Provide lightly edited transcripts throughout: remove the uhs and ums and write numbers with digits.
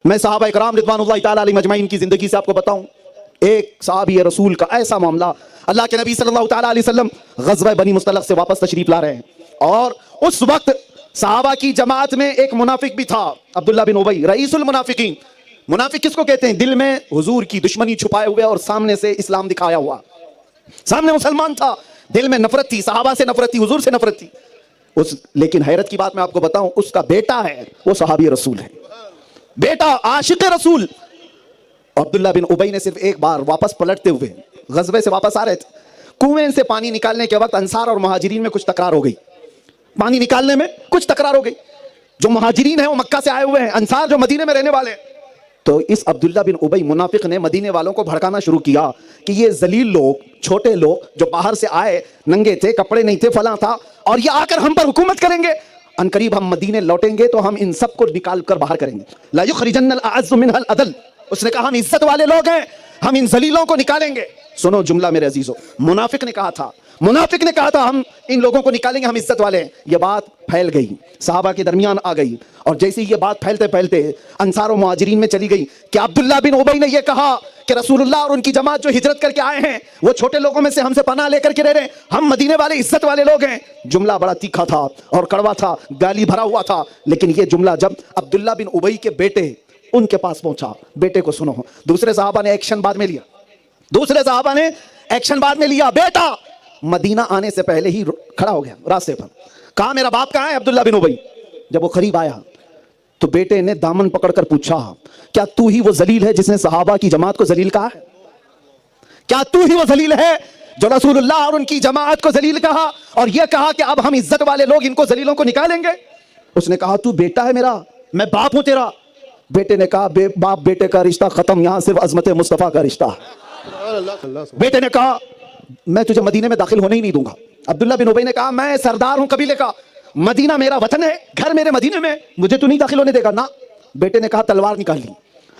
मैं सहाबा इकराम रिज़वानुल्लाहि ताला अलैहिम अजमईन की जिंदगी से आपको बताऊं, एक सहाबी रसूल का ऐसा मामला, अल्लाह के नबी सल्लल्लाहु ताला अलैहि वसल्लम ग़ज़वा बनी मुस्तलक़ से वापस तशरीफ ला रहे हैं और उस वक्त सहाबा की जमात में एक मुनाफिक भी था, अब्दुल्ला बिन उबई, रईसुल मुनाफिकीन। मुनाफिक किसको कहते हैं? दिल में हुजूर की दुश्मनी छुपाए हुए और सामने से इस्लाम दिखाया हुआ। सामने मुसलमान था, दिल में नफरत थी, सहाबा से नफरत थी, हुजूर से नफरत थी। लेकिन हैरत की बात मैं आपको बताऊं, उसका बेटा है, वो सहाबी रसूल है, बेटा आशिक रसूल। अब्दुल्ला बिन उबई ने सिर्फ एक बार वापस पलटते हुए गज़वे से वापस आ रहे थे, कुएं से पानी निकालने के वक्त अंसार और मुहाजिरीन में कुछ तकरार हो गई। पानी निकालने में कुछ तकरार हो गई। जो मुहाजिरीन है वो मक्का से आए हुए हैं, अंसार जो मदीने में रहने वाले हैं। तो इस अब्दुल्ला बिन उबई मुनाफिक ने मदीने वालों को भड़काना शुरू किया कि ये जलील लोग, छोटे लोग जो बाहर से आए, नंगे थे, कपड़े नहीं थे, फला था, और ये आकर हम पर हुकूमत करेंगे। अनकरीब हम मदीने लौटेंगे तो हम इन सबको निकाल कर बाहर करेंगे। ला युखरिजन्नल अअज़्ज़ु मिनहल अदल। उसने कहा हम इज्जत वाले लोग हैं, हम इन जलीलों को निकालेंगे। सुनो जुमला मेरे अजीजों, मुनाफिक ने कहा था हम इन लोगों को निकालेंगे, हम इज्जत वाले हैं। ये बात फैल गई, सहाबा के दरमियान आ गई, और जैसे ही ये बात फैलते फैलते अंसार और मुहाजिरीन में चली गई कि अब्दुल्ला बिन उबई ने यह कहा कि रसूलुल्लाह और उनकी जमात जो हिजरत करके आए हैं वो छोटे लोगों में से हमसे पनाह लेकर के रह रहे हैं, हम मदीने वाले इज्जत वाले लोग हैं। जुमला बड़ा तीखा था और कड़वा था, गाली भरा हुआ था। लेकिन यह जुमला जब अब्दुल्ला बिन उबई के बेटे उनके पास पहुंचा, बेटे को सुनो, दूसरे साहबा ने एक्शन बाद में लिया। बेटा मदीना आने से पहले ही खड़ा हो गया रास्ते पर, कहा मेरा बाप कहाँ है? अब्दुल्ला बिन उबई। जब वो करीब आया तो बेटे ने दामन पकड़कर पूछा, क्या तू ही वो जलील है जिसने सहाबा की जमात को जलील कहा है? क्या तू ही वो जलील है जो रसूलुल्लाह और उनकी जमात को जलील कहा और यह कहा कि अब हम इज्जत वाले लोग इनको जलीलों को निकालेंगे? उसने कहा तू बेटा है मेरा, मैं बाप हूं तेरा। बेटे ने कहा बाप बेटे का रिश्ता खत्म, यहां सिर्फ अजमत मुस्तफा का रिश्ता है। बेटे ने कहा मैं तुझे मदीने में दाखिल होने ही नहीं दूंगा। अब्दुल्ला बिन उबई ने कहा मैं सरदार हूं कबीले का, मदीना मेरा वतन है, घर मेरे मदीने में, मुझे तू नहीं दाखिल होने देगा ना। बेटे ने कहा तलवार निकाल ली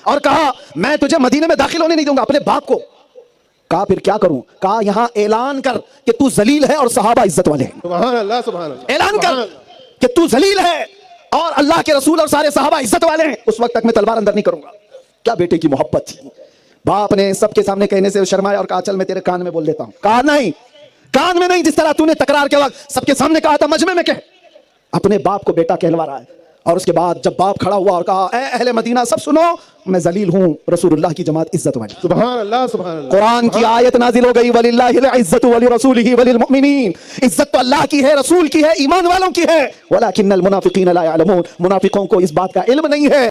और कहा मैं तुझे मदीने में दाखिल होने नहीं दूंगा, अपने बाप को। कहा फिर क्या करूं? कहा यहां ऐलान कर कि तू जलील है और सहाबा इज्जत वाले हैं। सुभान अल्लाह, सुभान अल्लाह। ऐलान कर कि तू जलील है और अल्लाह के रसूल और सारे सहाबा इज्जत वाले हैं। उस वक्त तक मैं तलवार अंदर नहीं करूंगा। क्या बेटे की मोहब्बत थी। बाप ने सबके सामने कहने से शर्माया और कहा चल मैं तेरे कान में बोल देता हूं। कहा नहीं, कान में नहीं, जिस तरह तूने तकरार के वक्त सबके सामने कहा था मजमे में कह। अपने बाप को बेटा कहलवा रहा है। और उसके बाद जब बाप खड़ा हुआ और कहा ए अहले मदीना सब सुनो, मैं जलील हूं, रसूलुल्लाह की जमात इज्जत वाली। सुभान अल्लाह, सुभान अल्लाह। कुरान की आयत नाजिल हो गई, वलिल्लाहिल इज्जतु वलिरसूलिही वलिलमुमिनीन। इज्जत तो अल्लाह की है, रसूल की है, ईमान वालों की है। वलाकिन्नल मुनाफिकीन ला यअलमून। मुनाफिकों को इस बात का इल्म नहीं है।